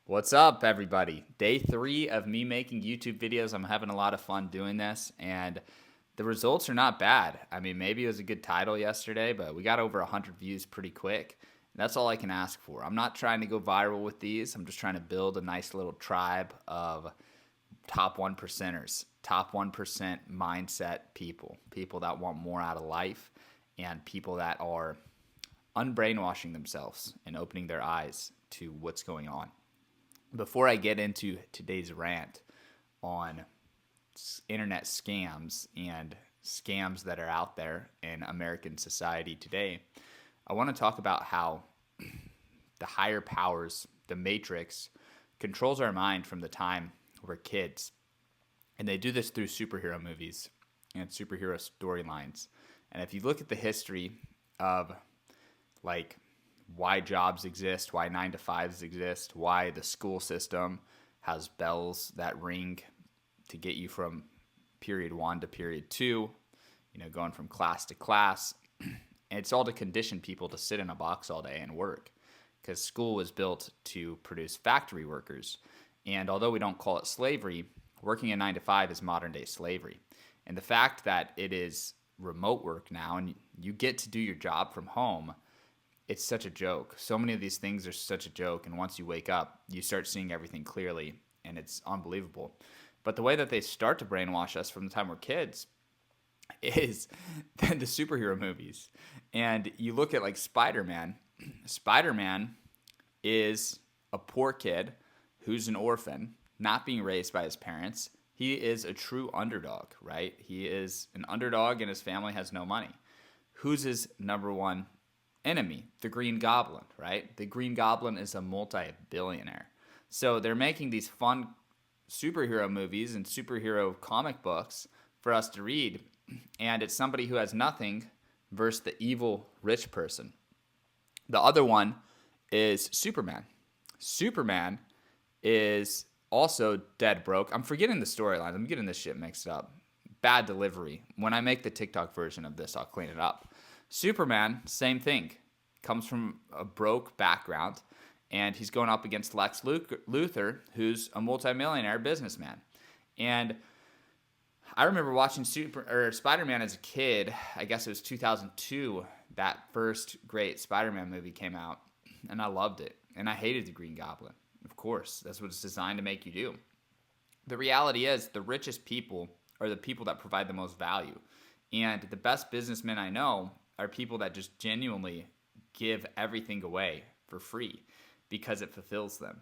What's up, everybody? Day 3 of me making YouTube videos. I'm having a lot of fun doing this, and the results are not bad. I mean, maybe it was a good title yesterday, but we got over 100 views pretty quick. That's all I can ask for. I'm not trying to go viral with these. I'm just trying to build a nice little tribe of top 1%ers, top 1% mindset people, people that want more out of life, and people that are unbrainwashing themselves and opening their eyes to what's going on. Before I get into today's rant on internet scams and scams that are out there in American society today, I want to talk about how the higher powers, the Matrix, controls our mind from the time we're kids. And they do this through superhero movies and superhero storylines. And if you look at the history of like why jobs exist, why 9 to 5s exist, why the school system has bells that ring to get you from period 1 to period 2, going from class to class. And it's all to condition people to sit in a box all day and work because school was built to produce factory workers. And although we don't call it slavery, working a 9 to 5 is modern day slavery. And the fact that it is remote work now and you get to do your job from home, it's such a joke. So many of these things are such a joke, and once you wake up, you start seeing everything clearly, and it's unbelievable. But the way that they start to brainwash us from the time we're kids is the superhero movies. And you look at like Spider-Man. Spider-Man is a poor kid who's an orphan, not being raised by his parents. He is a true underdog, right? He is an underdog and his family has no money. Who's his number one enemy? The Green Goblin, right? The Green Goblin is a multi-billionaire. So they're making these fun superhero movies and superhero comic books for us to read, and it's somebody who has nothing versus the evil rich person. The other one is Superman. Superman is also dead broke. I'm forgetting the storylines. I'm getting this shit mixed up. Bad delivery. When I make the TikTok version of this, I'll clean it up. Superman, same thing. Comes from a broke background, and he's going up against Lex Luthor, who's a multimillionaire businessman. And I remember watching Spider-Man as a kid. I guess it was 2002. That first great Spider-Man movie came out, and I loved it. And I hated the Green Goblin. Of course, that's what it's designed to make you do. The reality is, the richest people are the people that provide the most value. And the best businessmen I know are people that just genuinely give everything away for free because it fulfills them.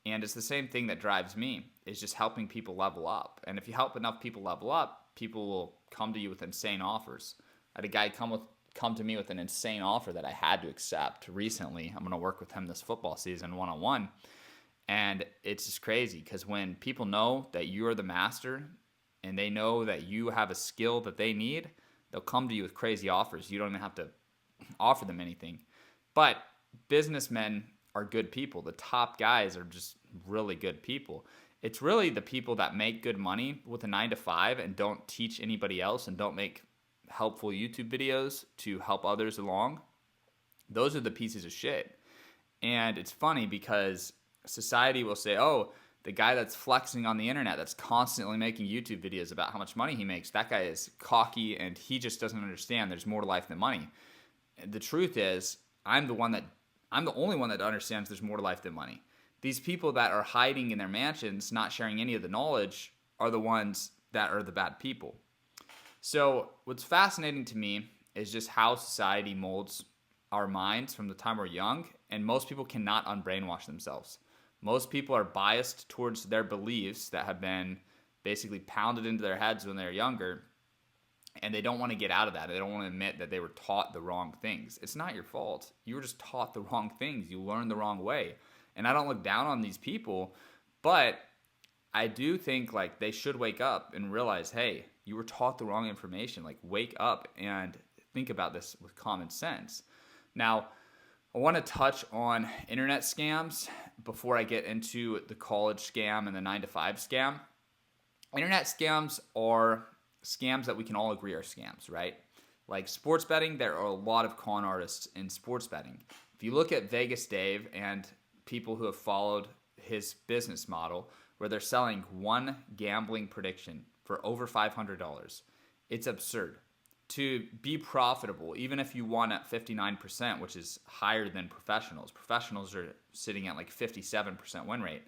And it's the same thing that drives me, is just helping people level up. And if you help enough people level up, people will come to you with insane offers. I had a guy come to me with an insane offer that I had to accept recently. I'm going to work with him this football season one-on-one. And it's just crazy because when people know that you're the master and they know that you have a skill that they need, they'll come to you with crazy offers. You don't even have to offer them anything. But businessmen are good people. The top guys are just really good people. It's really the people that make good money with a 9 to 5 and don't teach anybody else and don't make helpful YouTube videos to help others along. Those are the pieces of shit. And it's funny because society will say, oh, the guy that's flexing on the internet, that's constantly making YouTube videos about how much money he makes, that guy is cocky and he just doesn't understand there's more to life than money. The truth is, I'm the only one that understands there's more to life than money. These people that are hiding in their mansions, not sharing any of the knowledge, are the ones that are the bad people. So what's fascinating to me is just how society molds our minds from the time we're young, and most people cannot unbrainwash themselves. Most people are biased towards their beliefs that have been basically pounded into their heads when they're younger, and they don't want to get out of that. They don't want to admit that they were taught the wrong things. It's not your fault. You were just taught the wrong things. You learned the wrong way. And I don't look down on these people, but I do think like they should wake up and realize, hey, you were taught the wrong information. Like, wake up and think about this with common sense. Now, I want to touch on internet scams before I get into the college scam and the 9 to 5 scam. Internet scams are scams that we can all agree are scams, right? Like sports betting, there are a lot of con artists in sports betting. If you look at Vegas Dave and people who have followed his business model where they're selling one gambling prediction for over $500. It's absurd. To be profitable, even if you won at 59%, which is higher than professionals. Professionals are sitting at like 57% win rate.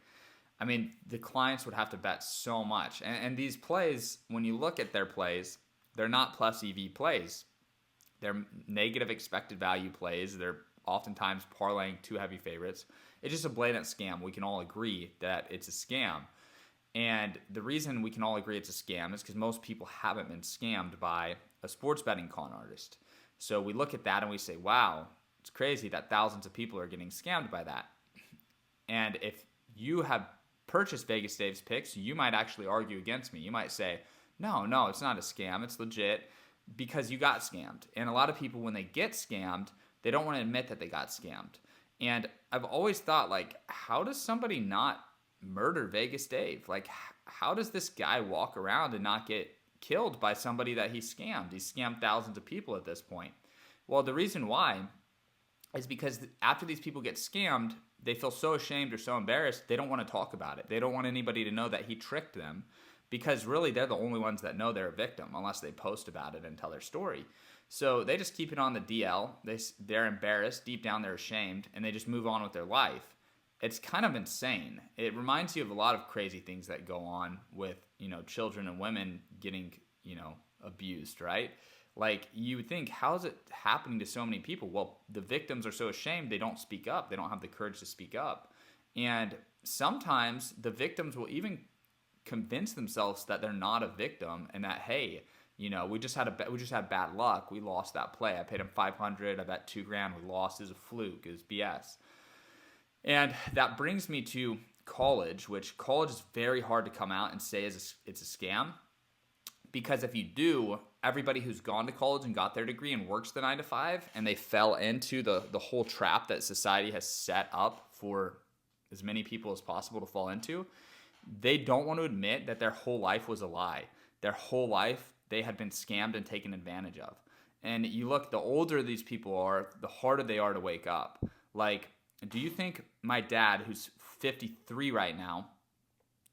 I mean, the clients would have to bet so much. And these plays, when you look at their plays, they're not plus EV plays. They're negative expected value plays. They're oftentimes parlaying two heavy favorites. It's just a blatant scam. We can all agree that it's a scam. And the reason we can all agree it's a scam is because most people haven't been scammed by a sports betting con artist. So we look at that and we say, wow, it's crazy that thousands of people are getting scammed by that. And if you have purchased Vegas Dave's picks, you might actually argue against me. You might say, no, it's not a scam. It's legit because you got scammed. And a lot of people, when they get scammed, they don't want to admit that they got scammed. And I've always thought, like, how does somebody not murder Vegas Dave? Like, how does this guy walk around and not get killed by somebody that he scammed? He scammed thousands of people at this point. Well, the reason why is because after these people get scammed, they feel so ashamed or so embarrassed, they don't want to talk about it. They don't want anybody to know that he tricked them because really they're the only ones that know they're a victim unless they post about it and tell their story. So they just keep it on the DL. They're embarrassed. Deep down, they're ashamed, and they just move on with their life. It's kind of insane. It reminds you of a lot of crazy things that go on with, children and women getting, abused, right? Like, you would think, how is it happening to so many people? Well, the victims are so ashamed, they don't speak up. They don't have the courage to speak up. And sometimes the victims will even convince themselves that they're not a victim and that, hey, we just had bad luck. We lost that play. I paid him $500. I bet $2,000. We lost. It was a fluke. It was BS. And that brings me to college, which college is very hard to come out and say it's a scam. Because if you do, everybody who's gone to college and got their degree and works the 9 to 5, and they fell into the whole trap that society has set up for as many people as possible to fall into, they don't want to admit that their whole life was a lie. Their whole life, they had been scammed and taken advantage of. And you look, the older these people are, the harder they are to wake up. Like, do you think my dad, who's 53 right now,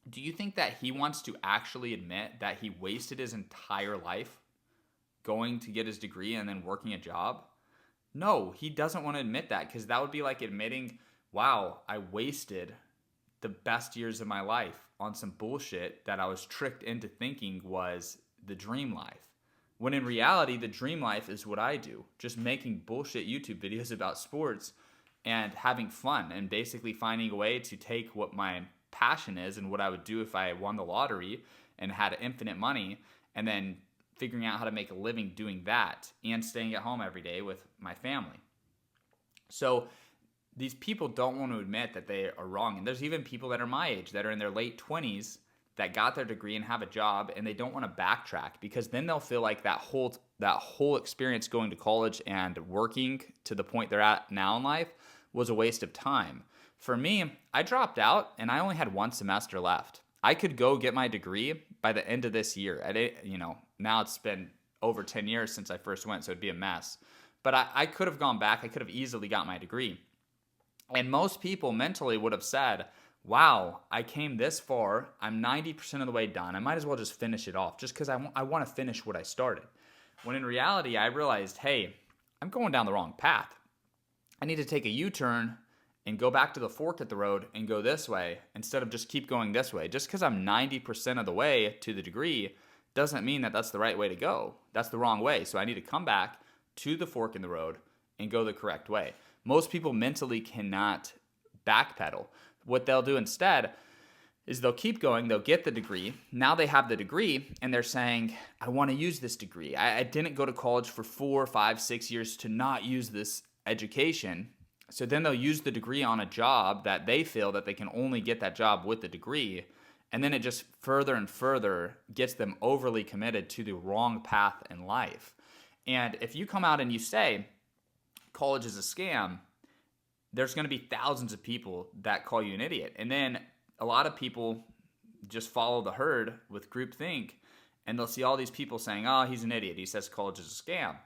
do you think that he wants to actually admit that he wasted his entire life going to get his degree and then working a job? No, he doesn't want to admit that because that would be like admitting, wow, I wasted the best years of my life on some bullshit that I was tricked into thinking was the dream life. When in reality, the dream life is what I do, just making bullshit YouTube videos about sports and having fun and basically finding a way to take what my passion is and what I would do if I won the lottery and had infinite money, and then figuring out how to make a living doing that and staying at home every day with my family. So these people don't want to admit that they are wrong. And there's even people that are my age that are in their late 20s that got their degree and have a job, and they don't want to backtrack because then they'll feel like that whole experience going to college and working to the point they're at now in life was a waste of time. For me, I dropped out and I only had one semester left. I could go get my degree by the end of this year. Now it's been over 10 years since I first went, so it'd be a mess. But I could have gone back. I could have easily got my degree. And most people mentally would have said, wow, I came this far. I'm 90% of the way done. I might as well just finish it off just because I want to finish what I started. When in reality, I realized, hey, I'm going down the wrong path. I need to take a U-turn and go back to the fork at the road and go this way instead of just keep going this way. Just because I'm 90% of the way to the degree doesn't mean that that's the right way to go. That's the wrong way. So I need to come back to the fork in the road and go the correct way. Most people mentally cannot backpedal. What they'll do instead is they'll keep going, they'll get the degree. Now they have the degree and they're saying, I want to use this degree. I didn't go to college for 4, 5, 6 years to not use this education. So then they'll use the degree on a job that they feel that they can only get that job with the degree. And then it just further and further gets them overly committed to the wrong path in life. And if you come out and you say college is a scam, there's going to be thousands of people that call you an idiot. And then a lot of people just follow the herd with groupthink, and they'll see all these people saying, oh, he's an idiot. He says college is a scam.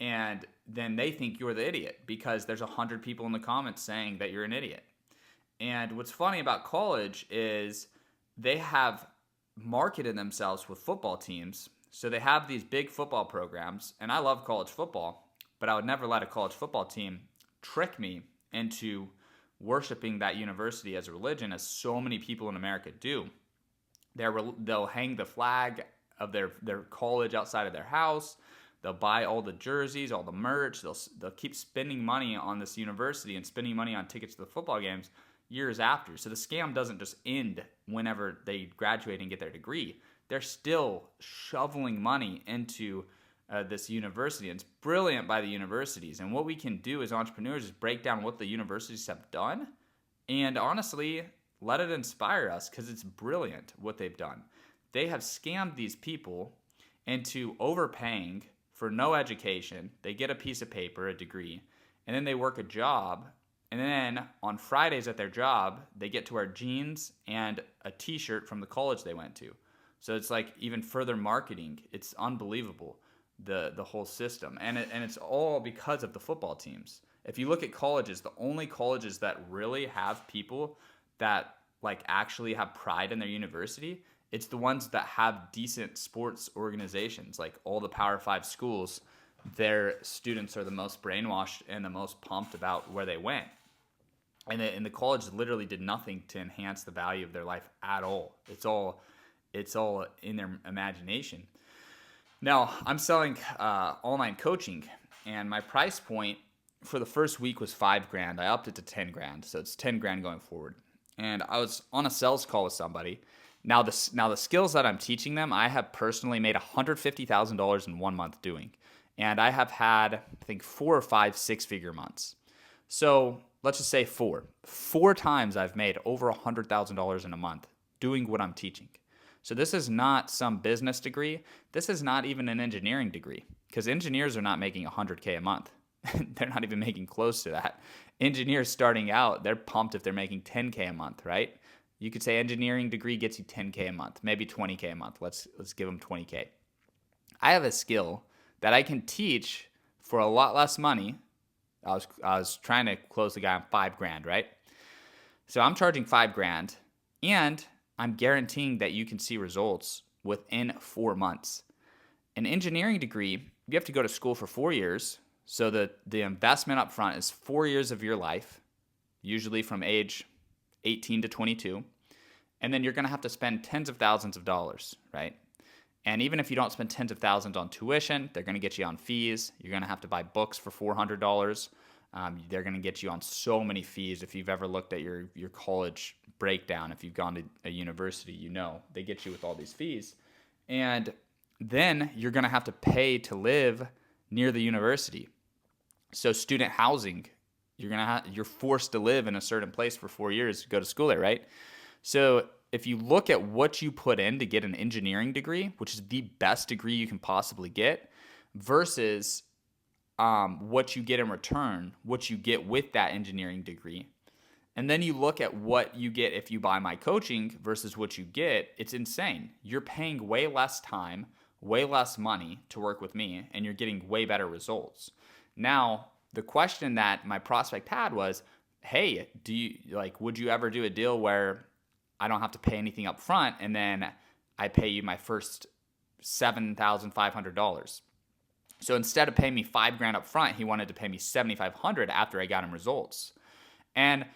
And then they think you're the idiot because there's 100 people in the comments saying that you're an idiot. And what's funny about college is they have marketed themselves with football teams. So they have these big football programs, and I love college football, but I would never let a college football team trick me into worshiping that university as a religion, as so many people in America do. They'll hang the flag of their college outside of their house. They'll buy all the jerseys, all the merch. They'll keep spending money on this university and spending money on tickets to the football games years after. So the scam doesn't just end whenever they graduate and get their degree. They're still shoveling money into this university. And it's brilliant by the universities. And what we can do as entrepreneurs is break down what the universities have done and honestly let it inspire us, because it's brilliant what they've done. They have scammed these people into overpaying for no education. They get a piece of paper, a degree, and then they work a job. And then on Fridays at their job, they get to wear jeans and a t-shirt from the college they went to. So it's like even further marketing. It's unbelievable, the whole system. And it's all because of the football teams. If you look at colleges, the only colleges that really have people that like actually have pride in their university, it's the ones that have decent sports organizations. Like all the Power 5 schools, their students are the most brainwashed and the most pumped about where they went. And the college literally did nothing to enhance the value of their life at all. It's all in their imagination. Now, I'm selling online coaching, and my price point for the first week was $5,000. I upped it to $10,000, so it's $10,000 going forward. And I was on a sales call with somebody. Now the skills that I'm teaching them, I have personally made $150,000 in 1 month doing. And I have had, I think, 4 or 5 six-figure months. So let's just say 4. 4 times I've made over $100,000 in a month doing what I'm teaching. So this is not some business degree. This is not even an engineering degree, because engineers are not making $100K a month. They're not even making close to that. Engineers starting out, they're pumped if they're making $10K a month, right? You could say engineering degree gets you $10K a month, maybe $20K a month. Let's give them $20K. I have a skill that I can teach for a lot less money. I was trying to close the guy on $5,000, right? So I'm charging $5,000, and I'm guaranteeing that you can see results within 4 months. An engineering degree, you have to go to school for 4 years. So the investment up front is 4 years of your life, usually from age 18 to 22. And then you're going to have to spend tens of thousands of dollars, right? And even if you don't spend tens of thousands on tuition, they're going to get you on fees. You're going to have to buy books for $400. They're going to get you on so many fees. If you've ever looked at your college breakdown, if you've gone to a university, you know they get you with all these fees. And then you're going to have to pay to live near the university. So student housing, you're forced to live in a certain place for 4 years to go to school there, right? So if you look at what you put in to get an engineering degree, which is the best degree you can possibly get, versus what you get in return, what you get with that engineering degree, and then you look at what you get if you buy my coaching versus what you get, it's insane. You're paying way less time, way less money to work with me, and you're getting way better results. Now, the question that my prospect had was, hey, would you ever do a deal where I don't have to pay anything up front and then I pay you my first $7,500? So instead of paying me $5,000 up front, he wanted to pay me $7,500 after I got him results. And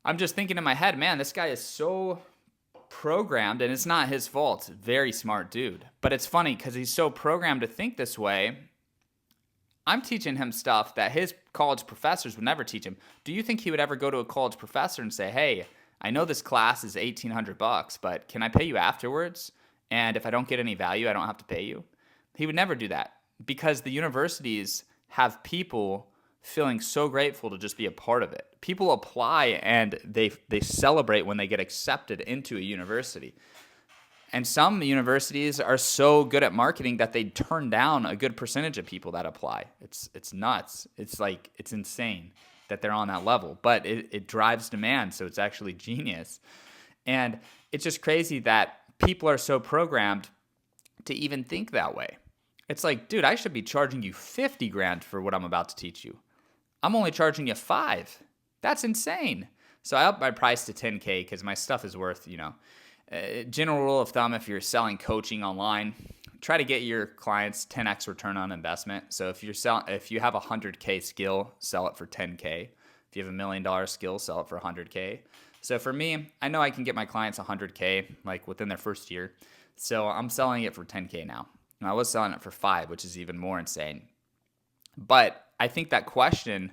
I'm just thinking in my head, man, this guy is so programmed, and it's not his fault. Very smart dude. But it's funny because he's so programmed to think this way. I'm teaching him stuff that his college professors would never teach him. Do you think he would ever go to a college professor and say, hey, I know this class is $1,800, but can I pay you afterwards? And if I don't get any value, I don't have to pay you? He would never do that, because the universities have people feeling so grateful to just be a part of it. People apply and they celebrate when they get accepted into a university. And some universities are so good at marketing that they turn down a good percentage of people that apply. It's nuts. It's insane that they're on that level. But it drives demand, so it's actually genius. And it's just crazy that people are so programmed to even think that way. It's like, dude, I should be charging you $50,000 for what I'm about to teach you. I'm only charging you $5,000. That's insane. So I upped my price to 10K because my stuff is worth, general rule of thumb, if you're selling coaching online, try to get your clients 10x return on investment. So if you have a 100K skill, sell it for 10K. If you have $1 million skill, sell it for 100K. So for me, I know I can get my clients 100K like within their first year. So I'm selling it for 10K now. And I was selling it for 5, which is even more insane. But I think that question,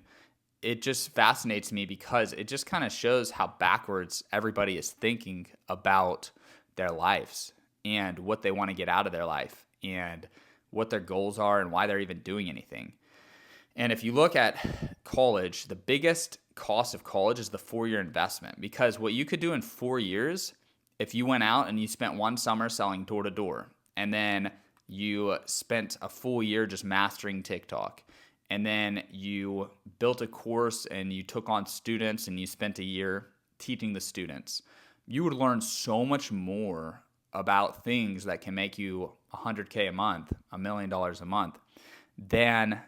it just fascinates me because it just kind of shows how backwards everybody is thinking about their lives and what they want to get out of their life and what their goals are and why they're even doing anything. And if you look at college, the biggest cost of college is the 4-year investment, because what you could do in 4 years, if you went out and you spent one summer selling door to door, and then you spent a full year just mastering TikTok, and then you built a course and you took on students and you spent a year teaching the students, you would learn so much more about things that can make you 100K a month, $1 million a month, than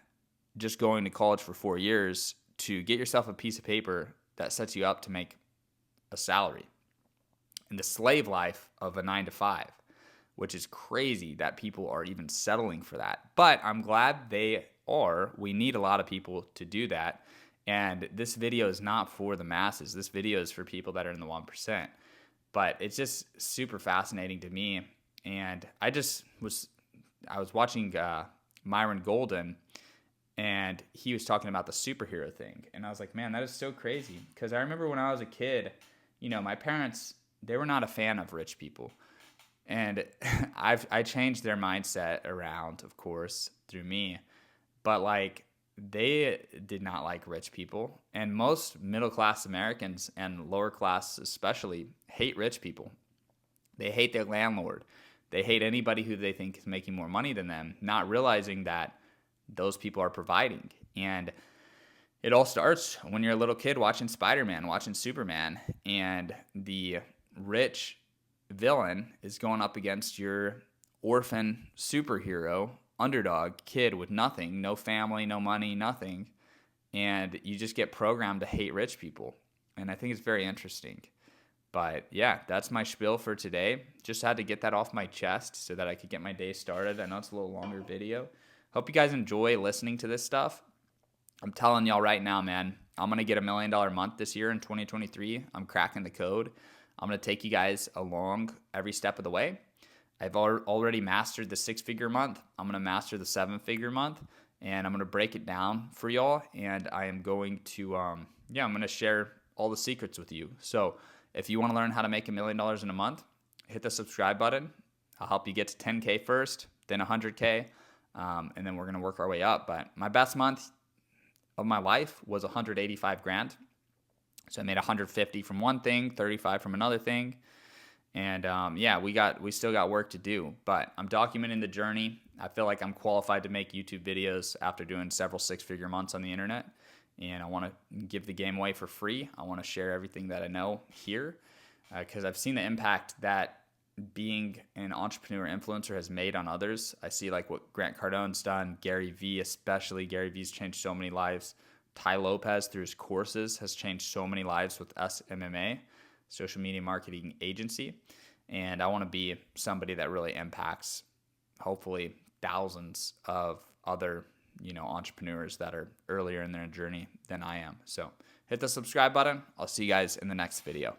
just going to college for 4 years to get yourself a piece of paper that sets you up to make a salary in the slave life of a 9 to 5, which is crazy that people are even settling for that. But I'm glad they are. We need a lot of people to do that. And this video is not for the masses. This video is for people that are in the 1%. But it's just super fascinating to me. And I was watching Myron Golden, and he was talking about the superhero thing. And I was like, man, that is so crazy. Because I remember when I was a kid, my parents, they were not a fan of rich people. And I changed their mindset around, of course, through me. But like, they did not like rich people. And most middle-class Americans and lower class especially hate rich people. They hate their landlord. They hate anybody who they think is making more money than them, not realizing that those people are providing. And it all starts when you're a little kid watching Spider-Man, watching Superman, and the rich villain is going up against your orphan superhero underdog kid with nothing, no family, no money, nothing. And you just get programmed to hate rich people. And I think it's very interesting. But yeah, that's my spiel for today. Just had to get that off my chest so that I could get my day started. I know it's a little longer video. Hope you guys enjoy listening to this stuff. I'm telling y'all right now, man, I'm going to get $1 million a month this year in 2023. I'm cracking the code. I'm going to take you guys along every step of the way. I've already mastered the 6-figure month. I'm going to master the 7-figure month, and I'm going to break it down for y'all. And I am going to, I'm going to share all the secrets with you. So if you want to learn how to make $1 million in a month, hit the subscribe button. I'll help you get to 10K first, then 100K. And then we're going to work our way up. But my best month of my life was 185 grand. So I made 150 from one thing, 35 from another thing. And we still got work to do, but I'm documenting the journey. I feel like I'm qualified to make YouTube videos after doing several 6-figure months on the internet. And I want to give the game away for free. I want to share everything that I know here because I've seen the impact that being an entrepreneur influencer has made on others. I see like what Grant Cardone's done, Gary Vee especially. Gary Vee's changed so many lives. Tai Lopez through his courses has changed so many lives with SMMA, social media marketing agency. And I want to be somebody that really impacts hopefully thousands of other, entrepreneurs that are earlier in their journey than I am. So hit the subscribe button. I'll see you guys in the next video.